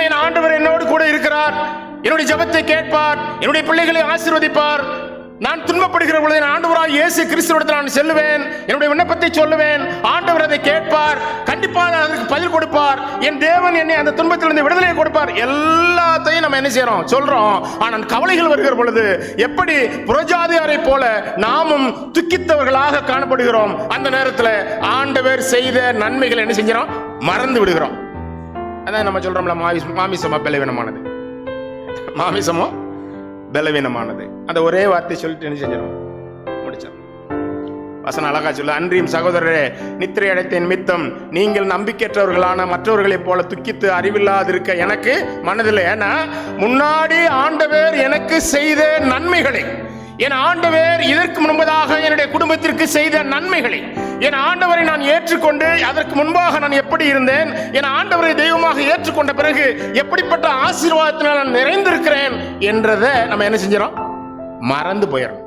என் ஆண்டவர் என்னோடு கூட இருக்கிறார், என்னுடைய ஜெபத்தை கேட்பார், என்னுடைய பிள்ளைகளை ஆசீர்வதிப்பார். நான் துன்பப்படுகிற பொழுது ஆண்டவராய் இயேசு கிறிஸ்துவிடத்தில் நான் செல்லுவேன், என்னுடைய விண்ணப்பத்தை சொல்லுவேன், ஆண்டவர் அதை கேட்பார், கண்டிப்பாக அதற்கு பதில் கொடுப்பார். என் தேவன் என்னை அந்த துன்பத்திலிருந்து விடுதலையை கொடுப்பார். எல்லாத்தையும் நம்ம என்ன செய்யறோம், சொல்றோம். ஆனால் கவலைகள் வருகிற பொழுது எப்படி புறஜாதியாரை போல நாமும் துக்கித்தவர்களாக காணப்படுகிறோம். அந்த நேரத்தில் ஆண்டவர் செய்த நன்மைகளை என்ன செஞ்சிடும், மறந்து விடுகிறோம். அதான் நம்ம சொல்றோம்ல, மாமிசமா பலவீனமானது, மாமிசமோ பலவீனமானது. அந்த ஒரே வார்த்தை சொல்லிட்டு என்ன செஞ்சிடும், முடிச்சிடும். வசனம் அழகா சொல்ல, அன்றியும் சகோதரரே, நித்திரை அடைத்த நிமித்தம் நீங்கள் நம்பிக்கையற்றவர்களான மற்றவர்களைப் போல துக்கித்து அறிவில்லாதிருக்க எனக்கு மனதில்லை. ஏன்னா முன்னாடி ஆண்டவர் எனக்கு செய்த நன்மைகளை, என் ஆண்டவர் இதற்கு முன்பதாக என்னுடைய குடும்பத்திற்கு செய்த நன்மைகளை, என் ஆண்டவரை நான் ஏற்றுக்கொண்டு அதற்கு முன்பாக நான் எப்படி இருந்தேன், என் ஆண்டவரை தெய்வமாக ஏற்றுக்கொண்ட பிறகு எப்படிப்பட்ட ஆசீர்வாதத்தினால் நான் நிறைந்திருக்கிறேன் என்றதை நம்ம என்ன செஞ்சிடறோம், மறந்து போயிடறோம்.